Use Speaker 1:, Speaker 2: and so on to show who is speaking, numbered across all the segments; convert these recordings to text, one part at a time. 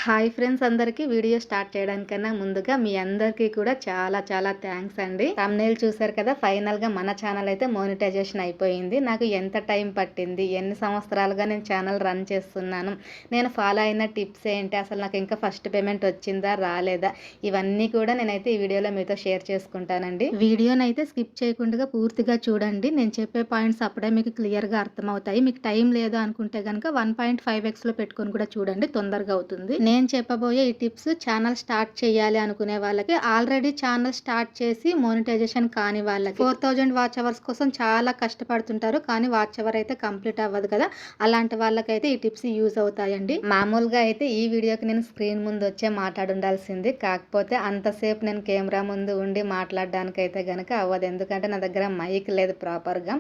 Speaker 1: Hi friends, అందరికీ video start చేయడానికన్నా ముందుగా మీ అందరికీ కూడా చాలా చాలా థ్యాంక్స్ అండి. థంబ్నెయిల్ చూసారు కదా, ఫైనల్గా మన ఛానల్ అయితే మోనిటైజేషన్ అయిపోయింది. నాకు ఎంత టైం పట్టింది, ఎన్ని సంవత్సరాలుగా నేను ఛానల్ రన్ చేస్తున్నాను, నేను ఫాలో అయిన టిప్స్ ఏంటి, అసలు నాకు ఇంకా ఫస్ట్ పేమెంట్ వచ్చిందా రాలేదా, ఇవన్నీ కూడా నేనైతే ఈ వీడియోలో మీతో షేర్ చేసుకుంటానండి. వీడియోని అయితే స్కిప్ చేయకుండా పూర్తిగా చూడండి. నేను చెప్పే పాయింట్స్ అప్పుడే మీకు క్లియర్గా అర్థమవుతాయి. మీకు టైం లేదు అనుకుంటే కనుక 1.5x పెట్టుకొని కూడా చూడండి, తొందరగా అవుతుంది. నేను చెప్పబోయే ఈ టిప్స్ ఛానల్ స్టార్ట్ చేయాలి అనుకునే వాళ్ళకి, ఆల్రెడీ ఛానల్ స్టార్ట్ చేసి మోనిటైజేషన్ కాని వాళ్ళకి, 4000 వాచ్ అవర్స్ కోసం చాలా కష్టపడుతుంటారు కానీ వాచ్ అవర్ అయితే కంప్లీట్ అవ్వదు కదా, అలాంటి వాళ్ళకైతే ఈ టిప్స్ యూజ్ అవుతాయండి. మామూలుగా అయితే ఈ వీడియోకి నేను స్క్రీన్ ముందు వచ్చే మాట్లాడుండాల్సింది, కాకపోతే అంతసేపు నేను కెమెరా ముందు ఉండి మాట్లాడడానికి అయితే గనక అవ్వదు. ఎందుకంటే నా దగ్గర మైక్ లేదు, ప్రాపర్గా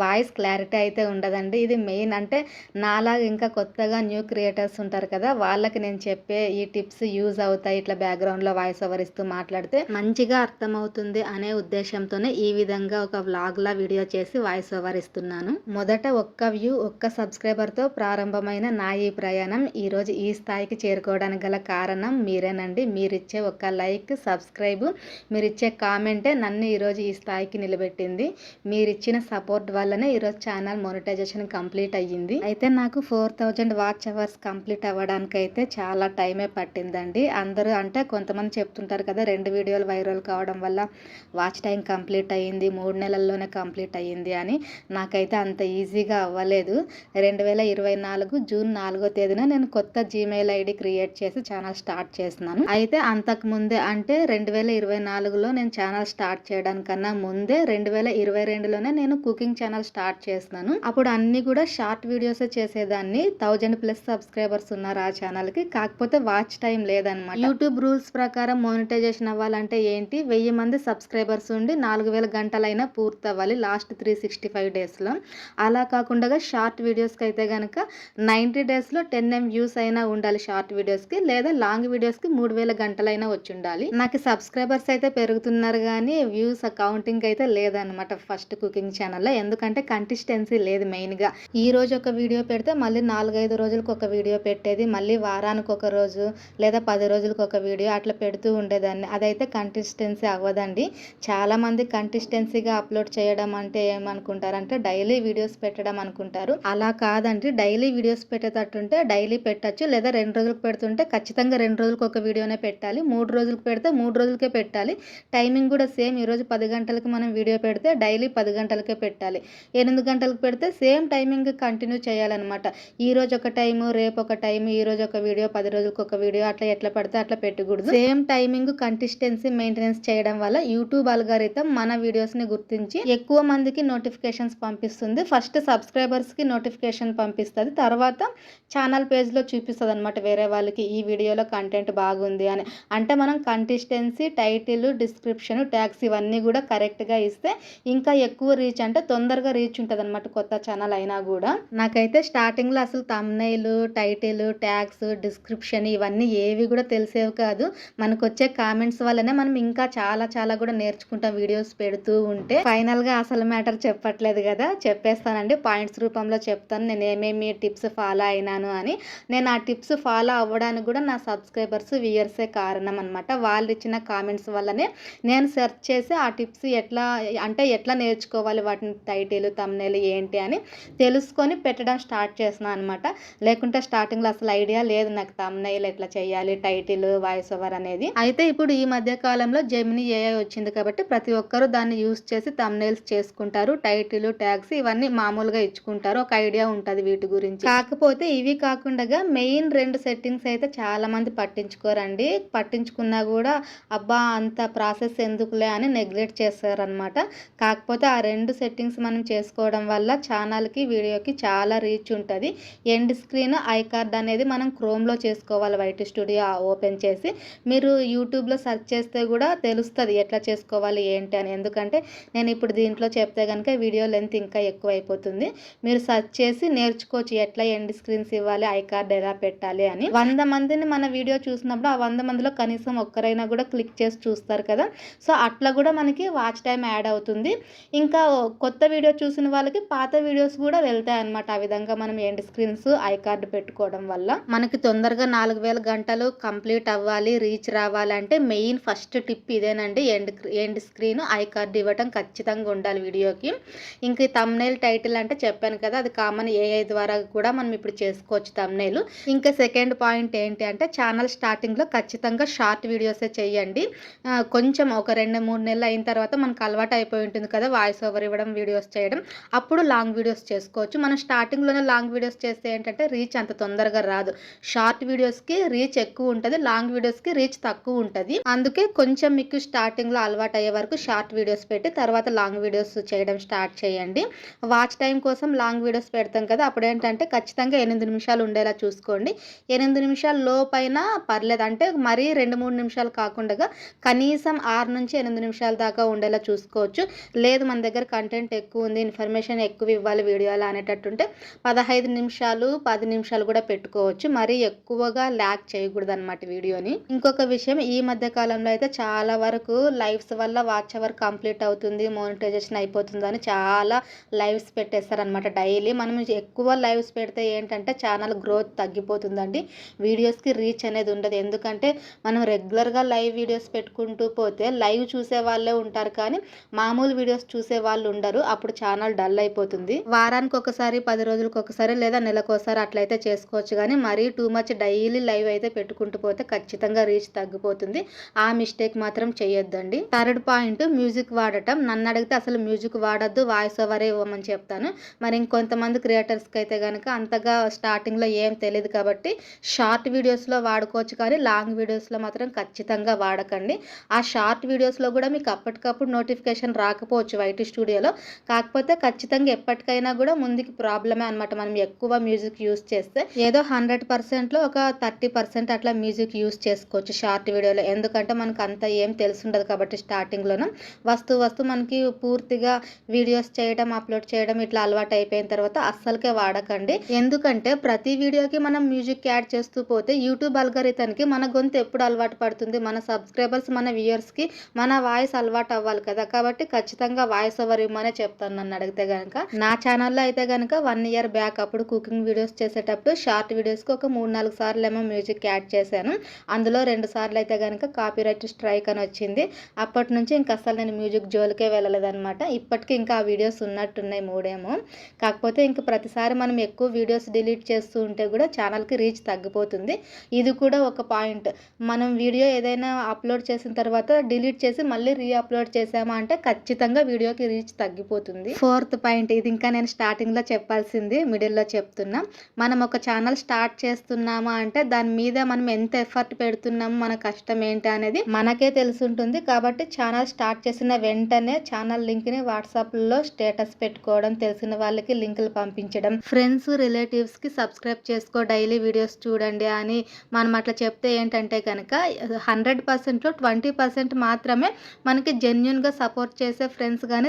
Speaker 1: వాయిస్ క్లారిటీ అయితే ఉండదండి. ఇది మెయిన్ అంటే నాలాగా ఇంకా కొత్తగా న్యూ క్రియేటర్స్ ఉంటారు కదా, వాళ్ళకి నేను చెప్పే ఈ టిప్స్ యూజ్ అవుతాయి. ఇట్లా బ్యాక్గ్రౌండ్లో వాయిస్ ఓవర్ ఇస్తూ మాట్లాడితే మంచిగా అర్థమవుతుంది అనే ఉద్దేశంతోనే ఈ విధంగా ఒక వ్లాగ్లా వీడియో చేసి వాయిస్ ఓవర్ ఇస్తున్నాను. మొదట ఒక్క వ్యూ, ఒక్క సబ్స్క్రైబర్తో ప్రారంభమైన నా ఈ ప్రయాణం ఈరోజు ఈ స్థాయికి చేరుకోవడానికి గల కారణం మీరేనండి. మీరిచ్చే ఒక్క లైక్, సబ్స్క్రైబ్, మీరిచ్చే కామెంటే నన్ను ఈరోజు ఈ స్థాయికి నిలబెట్టింది. మీరిచ్చిన సపోర్ట్ వల్లనే ఈరోజు ఛానల్ మోనిటైజేషన్ కంప్లీట్ అయ్యింది. అయితే నాకు 4000 వాచ్ అవర్స్ కంప్లీట్ అవ్వడానికైతే చాలా టైమే పట్టిందండి. అందరూ అంటే కొంతమంది చెప్తుంటారు కదా, 2 వీడియోలు వైరల్ కావడం వల్ల వాచ్ టైం కంప్లీట్ అయ్యింది, 3 నెలల్లోనే కంప్లీట్ అయ్యింది అని. నాకైతే అంత ఈజీగా అవ్వలేదు. 2024 జూన్ 4వ తేదీన నేను కొత్త జీమెయిల్ ఐడి క్రియేట్ చేసి ఛానల్ స్టార్ట్ చేస్తున్నాను. అయితే అంతకు ముందే అంటే 2024లో నేను ఛానల్ స్టార్ట్ చేయడానికన్నా ముందే 2022లోనే నేను కుకింగ్ ఛానల్ స్టార్ట్ చేస్తున్నాను. అప్పుడు అన్ని కూడా షార్ట్ వీడియోసే చేసేదాన్ని. 1000+ సబ్స్క్రైబర్స్ ఉన్నారు ఆ ఛానల్కి, కాకపోతే వాచ్ టైం లేదనమాట. యూట్యూబ్ రూల్స్ ప్రకారం మోనిటైజేషన్ అవ్వాలంటే ఏంటి, 1000 మంది సబ్స్క్రైబర్స్ ఉండి 4000 గంటలైనా పూర్తి అవ్వాలి లాస్ట్ 365 డేస్లో. అలా కాకుండా షార్ట్ వీడియోస్కి అయితే కనుక 90 డేస్లో 10M వ్యూస్ అయినా ఉండాలి షార్ట్ వీడియోస్కి, లేదా లాంగ్ వీడియోస్కి 3000 గంటలైనా వచ్చి ఉండాలి. నాకు సబ్స్క్రైబర్స్ అయితే పెరుగుతున్నారు కానీ వ్యూస్ కౌంటింగ్ అయితే లేదనమాట ఫస్ట్ కుకింగ్ ఛానల్లో. ఎందుకంటే కంసిస్టెన్సీ లేదు. మెయిన్గా ఈ రోజు ఒక వీడియో పెడితే మళ్ళీ 4-5 రోజులకు ఒక వీడియో పెట్టేది, మళ్ళీ వారానికి ఒక రోజు లేదా 10 రోజులకు ఒక వీడియో అట్లా పెడుతూ ఉండేదాన్ని. అదైతే కంసిస్టెన్సీ అవ్వదండి. చాలామంది కంసిస్టెన్సీగా అప్లోడ్ చేయడం అంటే ఏమనుకుంటారంటే డైలీ వీడియోస్ పెట్టడం అనుకుంటారు. అలా కాదండి. డైలీ వీడియోస్ పెట్టేటట్టుంటే డైలీ పెట్టచ్చు, లేదా 2 రోజులకు పెడుతుంటే ఖచ్చితంగా 2 రోజులకు ఒక వీడియోనే పెట్టాలి. 3 రోజులకు పెడితే 3 రోజులకే పెట్టాలి. టైమింగ్ కూడా సేమ్. ఈరోజు 10 గంటలకు మనం వీడియో పెడితే డైలీ 10 గంటలకే పెట్టాలి. 8 గంటలకు పెడితే సేమ్ టైమింగ్ కంటిన్యూ చేయాలన్నమాట. ఈరోజు ఒక టైము, రేపు ఒక టైము, ఈరోజు ఒక వీడియో, 10 రోజులకు ఒక వీడియో, అట్లా ఎట్లా పడితే అట్లా పెట్టకూడదు. సేమ్ టైమింగ్, కన్సిస్టెన్సీ మెయింటెనెన్స్ చేయడం వల్ల యూట్యూబ్ అల్గారిథం మన వీడియోస్ని గుర్తించి ఎక్కువ మందికి నోటిఫికేషన్స్ పంపిస్తుంది. ఫస్ట్ సబ్స్క్రైబర్స్కి నోటిఫికేషన్ పంపిస్తుంది, తర్వాత ఛానల్ పేజ్లో చూపిస్తుంది అనమాట వేరే వాళ్ళకి ఈ వీడియోలో కంటెంట్ బాగుంది అని. అంటే మనం కన్సిస్టెన్సీ, టైటిల్, డిస్క్రిప్షన్, ట్యాగ్స్ ఇవన్నీ కూడా కరెక్ట్గా ఇస్తే ఇంకా ఎక్కువ రీచ్, అంటే తొందరగా రీచ్ ఉంటుంది అనమాట కొత్త ఛానల్ అయినా కూడా. నాకైతే స్టార్టింగ్లో అసలు థంబ్నెయిల్, టైటిల్, ట్యాగ్స్, డిస్క్రిప్షన్ ఇవన్నీ ఏవి కూడా తెలిసేవి కాదు. మనకు వచ్చే కామెంట్స్ వల్లనే మనం ఇంకా చాలా చాలా కూడా నేర్చుకుంటాం వీడియోస్ పెడుతూ ఉంటే. ఫైనల్గా అసలు మ్యాటర్ చెప్పట్లేదు కదా, చెప్పేస్తానండి. పాయింట్స్ రూపంలో చెప్తాను నేను ఏమేమి టిప్స్ ఫాలో అయినాను అని. నేను ఆ టిప్స్ ఫాలో అవ్వడానికి కూడా నా సబ్స్క్రైబర్స్, వ్యూయర్సే కారణం అనమాట. వాళ్ళు ఇచ్చిన కామెంట్స్ వల్లనే నేను సెర్చ్ చేసి ఆ టిప్స్ ఎట్లా నేర్చుకోవాలి, వాటిని టైటిల్, థంబ్నెయిల్ ఏంటి అని తెలుసుకొని పెట్టడం స్టార్ట్ చేస్తున్నాను అనమాట. లేకుంటే స్టార్టింగ్లో అసలు ఐడియా లేదు నాకు థంబ్నెయిల్ ఎట్లా చేయాలి, టైటిల్, వాయిస్ ఓవర్ అనేది. అయితే ఇప్పుడు ఈ మధ్య కాలంలో జెమినీ ఏఐ వచ్చింది కాబట్టి ప్రతి ఒక్కరూ దాన్ని యూస్ చేసి థంబ్నెయిల్స్ చేసుకుంటారు. టైటిల్, ట్యాగ్స్ ఇవన్నీ మామూలుగా ఇచ్చుకుంటారు, ఒక ఐడియా ఉంటుంది వీటి గురించి. కాకపోతే ఇవి కాకుండా మెయిన్ 2 సెట్టింగ్స్ అయితే చాలా మంది పట్టించుకోరండి. పట్టించుకున్నా కూడా అబ్బా అంత ప్రాసెస్ ఎందుకులే అని నెగ్లెక్ట్ చేస్తారనమాట. కాకపోతే ఆ 2 సెట్టింగ్స్ మనం చేసుకోవడం వల్ల ఛానల్కి, వీడియోకి చాలా రీచ్ ఉంటుంది. ఎండ్ స్క్రీన్, ఐ కార్డ్ అనేది మనం క్రోమ్లో చేసుకోవాలి, వైట్ స్టూడియో ఓపెన్ చేసి. మీరు యూట్యూబ్లో సెర్చ్ చేస్తే కూడా తెలుస్తుంది ఎట్లా చేసుకోవాలి ఏంటి అని. ఎందుకంటే నేను ఇప్పుడు దీంట్లో చెప్తే కనుక వీడియో లెంత్ ఇంకా ఎక్కువ అయిపోతుంది. మీరు సెర్చ్ చేసి నేర్చుకోవచ్చు ఎట్లా ఎండ్ స్క్రీన్స్ ఇవ్వాలి, ఐ కార్డ్ ఎలా పెట్టాలి అని. 100 మందిని మన వీడియో చూసినప్పుడు ఆ 100 మందిలో కనీసం ఒక్కరైనా కూడా క్లిక్ చేసి చూస్తారు కదా. సో అట్లా కూడా మనకి వాచ్ టైం యాడ్ అవుతుంది. ఇంకా కొత్త వీడియో చూసిన వాళ్ళకి పాత వీడియోస్ కూడా వెళ్తాయి అన్నమాట. ఆ విధంగా మనం ఎండ్ స్క్రీన్స్, ఐ కార్డ్ పెట్టుకోవడం వల్ల మనకి తొందరగా ఒక 4000 గంటలు కంప్లీట్ అవ్వాలి, రీచ్ రావాలంటే మెయిన్ ఫస్ట్ టిప్ ఇదేనండి. ఎండ్ స్క్రీన్ ఐ కార్డ్ ఇవ్వటం ఖచ్చితంగా ఉండాలి వీడియోకి. ఇంక ఈ థంబ్‌నెయిల్ టైటిల్ అంటే చెప్పాను కదా, అది కామన్ ఏఐ ద్వారా కూడా మనం ఇప్పుడు చేసుకోవచ్చు థంబ్‌నెయిల్. ఇంకా సెకండ్ పాయింట్ ఏంటి అంటే ఛానల్ స్టార్టింగ్‌లో ఖచ్చితంగా షార్ట్ వీడియోసే చేయండి. కొంచెం ఒక 2, 3 నెలలు అయిన తర్వాత మనకు అలవాటు అయిపోయి ఉంటుంది కదా వాయిస్ ఓవర్ ఇవ్వడం, వీడియోస్ చేయడం. అప్పుడు లాంగ్ వీడియోస్ చేసుకోవచ్చు. మనం స్టార్టింగ్‌లోనే లాంగ్ వీడియోస్ చేస్తే ఏంటంటే రీచ్ అంత తొందరగా రాదు. షార్ట్ వీడియోస్‌కి రీచ్ ఎక్కువ ఉంటది. లాంగ్ వీడియోస్‌కి రీచ్ తక్కువ ఉంటది. అందుకే కొంచెం మీకు స్టార్టింగ్‌లో అలవాటు అయ్యే వరకు షార్ట్ వీడియోస్ పెట్టి తర్వాత లాంగ్ వీడియోస్ చేయడం స్టార్ట్ చేయండి. వాచ్ టైం కోసం లాంగ్ వీడియోస్ పెడతాం కదా, అప్పుడేంటంటే ఖచ్చితంగా 8 నిమిషాలు ఉండేలా చూసుకోండి. 8 నిమిషాల లోపైనా పర్లేదు. అంటే మరీ 2, 3 నిమిషాలు కాకుండా కనీసం 6-8 నిమిషాల దాకా ఉండేలా చూసుకోవచ్చు. లేదు మన దగ్గర కంటెంట్ ఎక్కువ ఉంది, ఇన్ఫర్మేషన్ ఎక్కువ ఇవ్వాలి వీడియోలో అనేటట్టుంటే 15 నిమిషాలు, 10 నిమిషాలు కూడా పెట్టుకోవచ్చు. మరీ ఎక్కువగా ల్యాగ్ చేయకూడదనమాట వీడియోని. ఇంకొక విషయం, ఈ మధ్య కాలంలో అయితే చాలా వరకు లైవ్స్ వల్ల వాచ్ అవర్ కంప్లీట్ అవుతుంది, మోనిటైజేషన్ అయిపోతుందని చాలా లైవ్స్ పెట్టేస్తారనమాట డైలీ. మనం ఎక్కువ లైవ్స్ పెడితే ఏంటంటే ఛానల్ గ్రోత్ తగ్గిపోతుందండి. వీడియోస్కి రీచ్ అనేది ఉండదు. ఎందుకంటే మనం రెగ్యులర్గా లైవ్ వీడియోస్ పెట్టుకుంటూ పోతే లైవ్ చూసే వాళ్ళే ఉంటారు, కానీ మామూలు వీడియోస్ చూసే వాళ్ళు ఉండరు. అప్పుడు ఛానల్ డల్ అయిపోతుంది. వారానికి ఒకసారి, 10 రోజులకు ఒకసారి లేదా నెలకోసారి అట్లయితే చేసుకోవచ్చు, కానీ మరీ టూ మచ్ డైలీ లైవ్ అయితే పెట్టుకుంటూ పోతే ఖచ్చితంగా రీచ్ తగ్గిపోతుంది. ఆ మిస్టేక్ మాత్రం చేయొద్దండి. థర్డ్ పాయింట్, మ్యూజిక్ వాడటం. నన్ను అడిగితే అసలు మ్యూజిక్ వాడద్దు, వాయిస్ ఓవరే ఇవ్వమని చెప్తాను. మరి ఇంకొంతమంది క్రియేటర్స్కి అయితే కనుక అంతగా స్టార్టింగ్లో ఏం తెలియదు కాబట్టి షార్ట్ వీడియోస్లో వాడుకోవచ్చు, కానీ లాంగ్ వీడియోస్లో మాత్రం ఖచ్చితంగా వాడకండి. ఆ షార్ట్ వీడియోస్లో కూడా మీకు అప్పటికప్పుడు నోటిఫికేషన్ రాకపోవచ్చు వైటీ స్టూడియోలో. కాకపోతే ఖచ్చితంగా ఎప్పటికైనా కూడా ముందుకి ప్రాబ్లమే అనమాట. మనం ఎక్కువ మ్యూజిక్ యూస్ చేస్తే ఏదో 100%లో ఒక 30% అట్లా మ్యూజిక్ యూస్ చేసుకోవచ్చు షార్ట్ వీడియోలో. ఎందుకంటే మనకు అంత ఏం తెలుసుండదు కాబట్టి స్టార్టింగ్లోనే వస్తూ మనకి పూర్తిగా వీడియోస్ చేయడం, అప్లోడ్ చేయడం ఇట్లా అలవాటు అయిపోయిన తర్వాత అస్సలకే వాడకండి. ఎందుకంటే ప్రతి వీడియోకి మనం మ్యూజిక్ యాడ్ చేస్తూ పోతే యూట్యూబ్ అల్గోరిథంకి మన గొంతు ఎప్పుడు అలవాటు పడుతుంది, మన సబ్స్క్రైబర్స్, మన వ్యూయర్స్కి మన వాయిస్ అలవాటు అవ్వాలి కదా. కాబట్టి ఖచ్చితంగా వాయిస్ ఓవర్ ఇవ్వమనే చెప్తాను నన్ను అడిగితే కనుక. నా ఛానల్లో అయితే కనుక 1 ఇయర్ బ్యాక్ అప్పుడు కుకింగ్ వీడియోస్ చేసేటప్పుడు షార్ట్ వీడియోస్కి ఒక 3-4 సార్లు ఏమో మ్యూజిక్ యాడ్ చేశాను. అందులో 2 సార్లు అయితే కనుక కాపీరైట్ స్ట్రైక్ అని వచ్చింది. అప్పటి నుంచి ఇంక అసలు నేను మ్యూజిక్ జోలికే వెళ్ళలేదనమాట. ఇప్పటికీ ఇంకా ఆ వీడియోస్ ఉన్నట్టున్నాయి 3 ఏమో. కాకపోతే ఇంక ప్రతిసారి మనం ఎక్కువ వీడియోస్ డిలీట్ చేస్తూ ఉంటే కూడా ఛానల్కి రీచ్ తగ్గిపోతుంది. ఇది కూడా ఒక పాయింట్. మనం వీడియో ఏదైనా అప్లోడ్ చేసిన తర్వాత డిలీట్ చేసి మళ్ళీ అప్లోడ్ చేసామా అంటే ఖచ్చితంగా వీడియోకి రీచ్ తగ్గిపోతుంది. ఫోర్త్ పాయింట్, ఇది ఇంకా నేను స్టార్టింగ్లో చెప్పాల్సింది మిడిల్లో చెప్తున్నా. మనం ఒక ఛానల్ స్టార్ట్ చేస్తున్నామా అంటే దాని మీద మనం ఎంత ఎఫర్ట్ పెడుతున్నాము, మన కష్టం ఏంటి అనేది మనకే తెలుసుంటుంది. కాబట్టి ఛానల్ స్టార్ట్ చేసిన వెంటనే ఛానల్ లింక్ని వాట్సాప్లో స్టేటస్ పెట్టుకోవడం, తెలిసిన వాళ్ళకి లింకులు పంపించడం, ఫ్రెండ్స్ రిలేటివ్స్కి సబ్స్క్రైబ్ చేసుకో, డైలీ వీడియోస్ చూడండి అని మనం అట్లా చెప్తే ఏంటంటే కనుక 100%లో 20% మాత్రమే మనకి జెన్యున్గా సపోర్ట్ చేసే ఫ్రెండ్స్ కానీ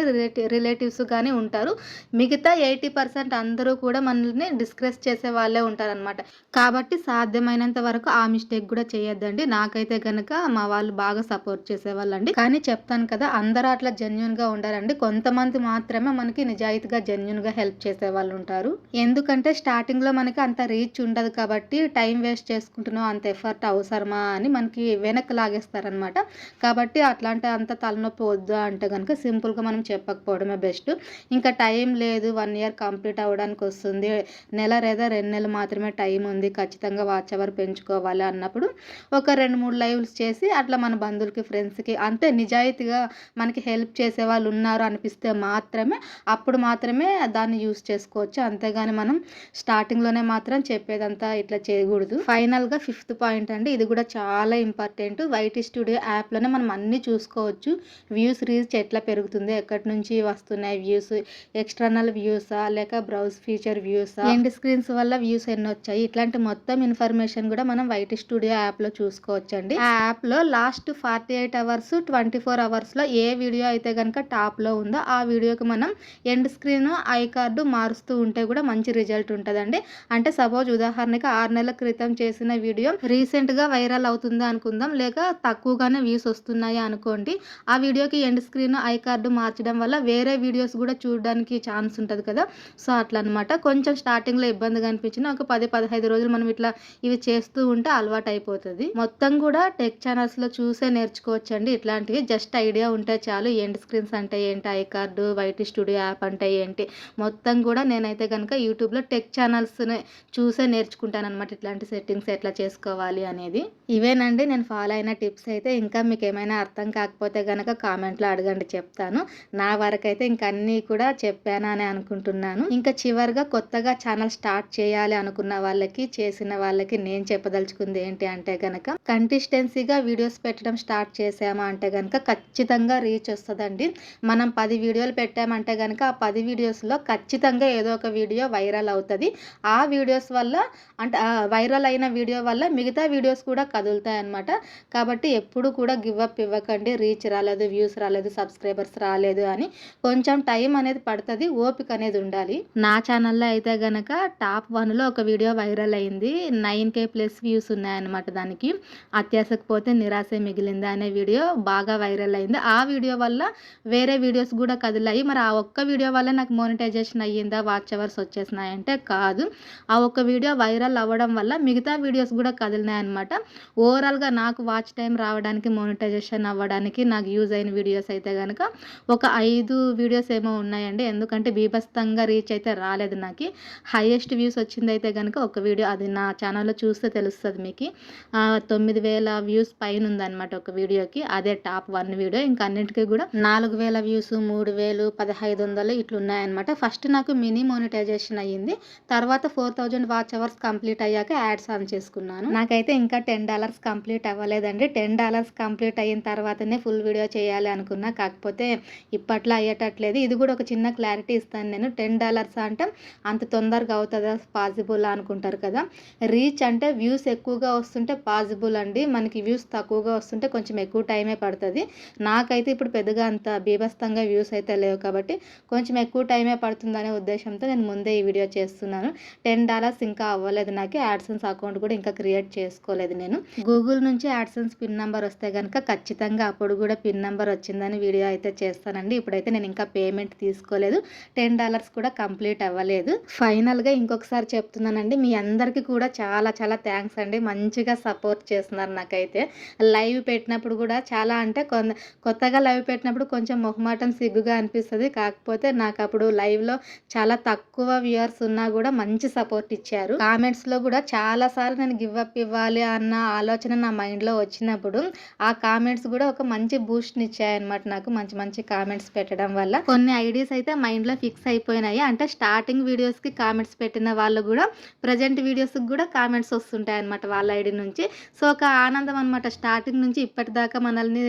Speaker 1: రిలేటివ్స్ కానీ ఉంటారు. మిగతా 80% అందరూ కూడా మనల్ని డిస్కరేజ్ చేసే వాళ్ళే ఉంటారనమాట. కాబట్టి సాధ్యమైనంత వరకు ఆ మిస్టేక్ కూడా చేయొద్దండి. నాకైతే కనుక మా వాళ్ళు బాగా సపోర్ట్ చేసేవాళ్ళండి. కానీ చెప్తాను కదా, అందరూ అట్లా జెన్యున్గా ఉండాలండి. కొంతమంది మాత్రమే మనకి నిజాయితీగా జెన్యున్గా హెల్ప్ చేసే వాళ్ళు ఉంటారు. ఎందుకంటే స్టార్టింగ్లో మనకి అంత రీచ్ ఉండదు కాబట్టి టైం వేస్ట్ చేసుకుంటున్నాం, అంత ఎఫర్ట్ అవసరమా అని మనకి వెనక్కి లాగేస్తారనమాట. కాబట్టి అట్లాంటి అంత తలనొప్పి వద్దు అంటే కనుక సింపుల్గా మనం చెప్పకపోవడమే బెస్ట్. ఇంకా టైం లేదు, 1 ఇయర్ కంప్లీట్ అవ్వడానికి వస్తుంది, నెల లేదా 2 నెలలు మాత్రమే టైం ఉంది, ఖచ్చితంగా వాచ్ అవర్ పెంచుకోవాలి అన్నప్పుడు ఒక 2-3 లైవ్స్ చేసి అట్లా మన బంధువులకి, ఫ్రెండ్స్కి అంతే నిజాయితీగా మనకి హెల్ప్ చేసే వాళ్ళు ఉన్నారు అనిపిస్తే మాత్రమే అప్పుడు మాత్రమే దాన్ని యూస్ చేసుకోవచ్చు. అంతేగాని మనం స్టార్టింగ్లోనే మాత్రం చెప్పేదంతా ఇట్లా చేయకూడదు. ఫైనల్గా 5th పాయింట్ అండి, ఇది కూడా చాలా ఇంపార్టెంట్. వైటీ స్టూడియో యాప్లోనే మనం అన్నీ చూసుకోవచ్చు. వ్యూస్ రీచ్ ఎట్లా పెరుగుతుంది, ఎక్కడి నుంచి వస్తున్నాయి వ్యూస్, ఎక్స్టర్నల్ వ్యూసా లేక బ్రౌజ్ ఫీచర్ వ్యూసా, ఎండ్ స్క్రీన్స్ వల్ల వ్యూస్ ఎన్ని వచ్చాయి, ఇట్లాంటి మొత్తం ఇన్ఫర్మేషన్ కూడా మనం వైటీ స్టూడియో యాప్లో చూసుకోవచ్చండి. ఆ యాప్లో లాస్ట్ 48 అవర్స్ 24 అవర్స్లో ఏ వీడియో అయితే కనుక టాప్లో ఉందో ఆ వీడియోకి మనం ఎండ్ స్క్రీన్ ఐ కార్డు మారుస్తూ ఉంటే కూడా మంచి రిజల్ట్ ఉంటుందండి. అంటే సపోజ్ ఉదాహరణకి 6 నెలల క్రితం చేసిన వీడియో రీసెంట్గా వైరల్ అవుతుంది అనుకుందాం, లేక తక్కువగానే వ్యూస్ వస్తున్నాయి అనుకోండి. ఆ వీడియోకి ఎండ్ స్క్రీన్ ఐ కార్డు మార్చడం వల్ల వేరే వీడియోస్ కూడా చూడడానికి ఛాన్స్ ఉంటుంది కదా. సో అట్లా అనమాట. కొంచెం స్టార్టింగ్లో ఇబ్బందిగా అనిపించిన ఒక 10-15 రోజులు మనం ఇట్లా ఇవి చేస్తూ ఉంటే అలవాటు అయిపోతుంది. మొత్తం కూడా టెక్ ఛానల్స్లో చూసే నేర్చుకోవచ్చండి. ఇట్లాంటివి జస్ట్ ఐడియా ఉంటే చాలు. ఎండ్ స్క్రీన్స్ అంటే ఏంటి, I card, YT studio app అంటే ఏంటి, మొత్తం కూడా నేనైతే కనుక యూట్యూబ్లో టెక్ ఛానల్స్ని చూసే నేర్చుకుంటాను అనమాట. ఇట్లాంటి సెట్టింగ్స్ ఎట్లా చేసుకోవాలి అనేది. ఇవేనండి నేను ఫాలో అయిన టిప్స్ అయితే. ఇంకా మీకు ఏమైనా అర్థం కాకపోతే కనుక కామెంట్లో అడగండి, చెప్తాను. నా వరకైతే ఇంక అన్నీ కూడా చెప్పాను అని అనుకుంటున్నాను. ఇంకా చివరిగా కొత్తగా ఛానల్ స్టార్ట్ చేయాలి అనుకున్న వాళ్ళకి, చేసిన వాళ్ళకి నేను చెప్పదలుచుకుంది ఏంటి అంటే కనుక, కంసిస్టెన్సీగా వీడియోస్ పెట్టడం స్టార్ట్ చేసామా అంటే కనుక ఖచ్చితంగా రీచ్ వస్తుందండి. మనం 10 వీడియోలు పెట్టామంటే కనుక ఆ 10 వీడియోస్లో ఖచ్చితంగా ఏదో ఒక వీడియో వైరల్ అవుతుంది. ఆ వీడియోస్ వల్ల అంటే వైరల్ అయిన వీడియో వల్ల మిగతా వీడియోస్ కూడా కదులుతాయి అన్నమాట. కాబట్టి ఎప్పుడు కూడా గివ్ అప్ ఇవ్వకండి. రీచ్ రాలేదు, వ్యూస్ రాలేదు, సబ్స్క్రైబర్స్ రాలేదు అని కొంచెం టైం అనేది పడుతుంది, ఓపిక అనేది ఉండాలి. నా ఛానల్లో అయితే గనక టాప్ 1లో ఒక వీడియో వైరల్ అయింది. 9K ప్లస్ వ్యూస్ ఉన్నాయన్నమాట. దానికి అత్యాశకు పోతే నిరాశే మిగిలింది అనే వీడియో బాగా వైరల్ అయింది. ఆ వీడియో వల్ల వేరే వీడియోస్ కూడా కదిలాయి. మరి ఆ ఒక్క వీడియో వల్ల నాకు మోనిటైజేషన్ అయ్యిందా, వాచ్ అవర్స్ వచ్చేసినాయంటే కాదు. ఆ ఒక్క వీడియో వైరల్ అవ్వడం వల్ల మిగతా వీడియోస్ కూడా కదిలినాయి అనమాట. ఓవరాల్గా నాకు వాచ్ టైం రావడానికి, మోనిటైజేషన్ అవ్వడానికి నాకు యూజ్ అయిన వీడియోస్ అయితే కనుక ఒక 5 వీడియోస్ ఏమో ఉన్నాయండి. ఎందుకంటే బీభత్సంగా రీచ్ అయితే రాలేదు. నాకు హైయెస్ట్ వ్యూస్ వచ్చింది అయితే కనుక ఒక వీడియో, అది నా ఛానల్లో చూస్తే తెలుస్తుంది మీకు. 9,000 వ్యూస్ పైన ఉందన్నమాట ఒక వీడియోకి. అదే టాప్ 1 వీడియో. ఇంకా అన్నింటికీ కూడా 4,000 వ్యూస్, 3,000, 1,500 ఇట్లా ఉన్నాయన్నమాట. ఫస్ట్ నాకు మినీ మోనిటైజేషన్ అయ్యింది. తర్వాత 4,000 వాచ్ అవర్స్ కంప్లీట్ అయ్యాక యాడ్స్ ఆన్ చేసుకున్నాను. నాకైతే ఇంకా $10 కంప్లీట్ అవ్వలేదండి. $10 కంప్లీట్ అయిన తర్వాతనే ఫుల్ వీడియో చేయాలి అనుకున్నా. కాకపోతే ఇప్పట్లో అయ్యేటట్లేదు. ఇది కూడా ఒక చిన్న క్లారిటీ ఇస్తాను నేను. $10 అంటే అంత తొందరగా అవుతుందా, పాసిబుల్ అనుకుంటారు కదా. రీచ్ అంటే వ్యూస్ ఎక్కువగా వస్తుంటే పాసిబుల్ అండి. మనకి వ్యూస్ తక్కువగా వస్తుంటే కొంచెం ఎక్కువ టైమే పడుతుంది. నాకైతే ఇప్పుడు పెద్దగా అంత బీభత్సంగా వ్యూస్ అయితే లేవు కాబట్టి కొంచెం ఎక్కువ టైమే పడుతుందనే ఉద్దేశంతో నేను ముందే ఈ వీడియో చేస్తున్నాను. $10 ఇంకా అవ్వలేదు నాకు. యాడ్సెన్స్ అకౌంట్ కూడా ఇంకా క్రియేట్ చేసుకోలేదు నేను. గూగుల్ నుంచి యాడ్సెన్స్ పిన్ నెంబర్ వస్తే కనుక ఖచ్చితంగా అప్పుడు కూడా పిన్ నెంబర్ వచ్చిందని వీడియో అయితే చేస్తానండి. ఇప్పుడైతే నేను ఇంకా పేమెంట్ తీసుకోలేదు. $10 కూడా కంప్లీట్ అవ్వలేదు. ఫైనల్గా ఇంకొకసారి చెప్తున్నానండి, మీ అందరికీ కూడా చాలా చాలా థ్యాంక్స్ అండి. మంచిగా సపోర్ట్ చేస్తున్నారు నాకైతే. లైవ్ పెట్టినప్పుడు కూడా చాలా అంటే కొత్తగా లైవ్ పెట్టినప్పుడు కొంచెం మొహమాటం, సిగ్గుగా అనిపిస్తుంది. కాకపోతే నాకు అప్పుడు లైవ్లో చాలా తక్కువ వ్యూవర్స్ ఉన్నా కూడా మంచి సపోర్ట్ ఇచ్చారు. కామెంట్స్లో కూడా చాలాసార్లు నేను గివ్ అప్ ఇవ్వాలి అన్న ఆలోచన నా మైండ్లో వచ్చినప్పుడు ఆ కామెంట్స్ కూడా ఒక మంచి బూస్ట్ని ఇచ్చాయన్నమాట నాకు. మంచి మంచి కామెంట్స్ పెట్టడం వల్ల కొన్ని ఐడియాస్ అయితే మైండ్లో ఫిక్స్ అయిపోయినాయి. అంటే స్టార్టింగ్ వీడియోస్కి కామెంట్స్ పెట్టిన వాళ్ళు కూడా ప్రజెంట్ వీడియోస్కి కూడా కామెంట్స్ వస్తుంటాయి అన్నమాట వాళ్ళ ఐడి నుంచి. సో ఒక ఆనందం అనమాట. స్టార్టింగ్ నుంచి ఇప్పటిదాకా మనల్ని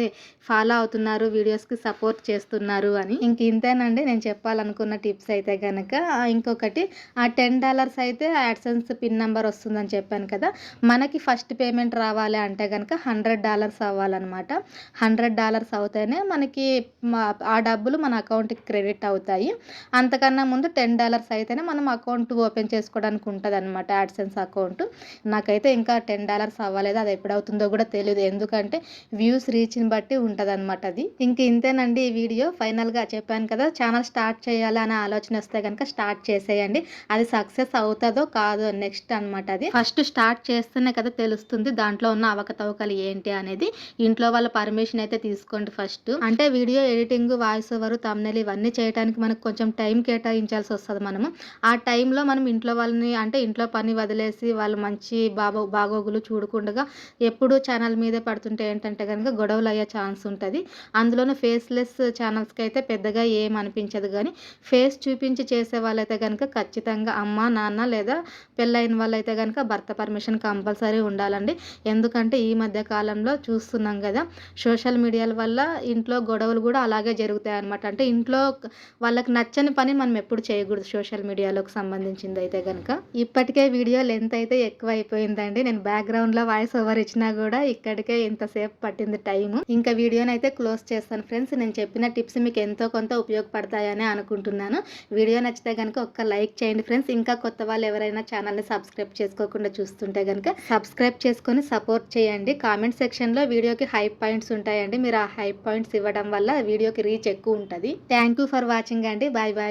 Speaker 1: ఫాలో అవుతున్నారు, వీడియోస్కి సపోర్ట్ చేస్తున్నారు అని. ఇంక ఇంతేనండి నేను చెప్పాలనుకున్న టిప్స్ అయితే కనుక. ఇంకొకటి, ఆ $10 అయితే యాడ్సెన్స్ పిన్ నెంబర్ వస్తుందని చెప్పాను కదా. మనకి ఫస్ట్ పేమెంట్ రావాలి అంటే కనుక $100 అవ్వాలన్నమాట. $100 అవుతేనే మనకి ఆ డబ్బులు మన అకౌంట్కి క్రెడిట్ అవుతాయి. అంతకన్నా ముందు $10 అయితేనే మనం అకౌంట్ ఓపెన్ చేసుకోవడానికి ఉంటుంది అనమాట, యాడ్సెన్స్ అకౌంట్. నాకైతే ఇంకా $10 అవ్వలేదు. అది ఎప్పుడవుతుందో కూడా తెలియదు. ఎందుకంటే వ్యూస్ రీచ్ని బట్టి ఉంటుంది అనమాట అది. ఇంక ఇంతేనండి ఈ వీడియో. ఫైనల్గా చెప్పాను కదా, ఛానల్ స్టార్ట్ చేయాలి అనే ఆలోచన వస్తే కనుక స్టార్ట్ చేసేయండి. అది సక్సెస్ అవుతుందో కాదో నెక్స్ట్ అనమాట. అది ఫస్ట్ స్టార్ట్ చేస్తేనే కదా తెలుస్తుంది దాంట్లో ఉన్న అవకతవకలు ఏంటి అనేది. ఇంట్లో వాళ్ళ పర్మిషన్ అయితే తీసుకోండి ఫస్ట్. అంటే video editing, voice over, thumbnail ఇవన్నీ చేయడానికి మనకు కొంచెం టైం కేటాయించాల్సి వస్తుంది. మనము ఆ టైంలో మనం ఇంట్లో వాళ్ళని, అంటే ఇంట్లో పని వదిలేసి వాళ్ళు మంచి బాగోగులు చూడకుండా ఎప్పుడూ ఛానల్ మీదే పడుతుంటే ఏంటంటే కనుక గొడవలు అయ్యే ఛాన్స్ ఉంటుంది. అందులోనూ ఫేస్లెస్ ఛానల్స్కి అయితే పెద్దగా ఏం అనిపించదు. కానీ ఫేస్ చూపించి చేసే వాళ్ళైతే కనుక ఖచ్చితంగా అమ్మ, నాన్న లేదా పెళ్ళైన వాళ్ళైతే కనుక భర్త పర్మిషన్ కంపల్సరీ ఉండాలండి. ఎందుకంటే ఈ మధ్య కాలంలో చూస్తున్నాం కదా, సోషల్ మీడియాల వల్ల ఇంట్లో గొడవలు కూడా అలాగే జరుగుతాయి అనమాట. అంటే ఇంట్లో వాళ్ళకి నచ్చని పని మనం ఎప్పుడు చేయకూడదు సోషల్ మీడియాలోకి సంబంధించింది అయితే కనుక. ఇప్పటికే వీడియో లెంత్ అయితే ఎక్కువ అయిపోయిందండి. నేను బ్యాక్గ్రౌండ్లో వాయిస్ ఓవర్ ఇచ్చినా కూడా ఇక్కడికే ఇంతసేపు పట్టింది టైము. ఇంకా వీడియోని అయితే క్లోజ్ చేస్తాను ఫ్రెండ్స్. నేను చెప్పిన టిప్స్ మీకు ఎంతో కొంత ఉపయోగపడతాయని అనుకుంటున్నాను. వీడియో నచ్చితే కనుక ఒక్క లైక్ చేయండి ఫ్రెండ్స్. ఇంకా కొత్త వాళ్ళు ఎవరైనా ఛానల్ని సబ్స్క్రైబ్ చేసుకోకుండా చూస్తుంటే కనుక సబ్స్క్రైబ్ చేసుకొని సపోర్ట్ చేయండి. కామెంట్ సెక్షన్లో వీడియోకి హైప్ పాయింట్స్ ఉంటాయండి. మీరు ఆ హైప్ పాయింట్స్ ఇవ్వడం వల్ల వీడియోకి రీచ్ ఎక్కువ ఉంటుంది. థ్యాంక్ యూ ఫర్ వాచింగ్ అండి. Bye bye.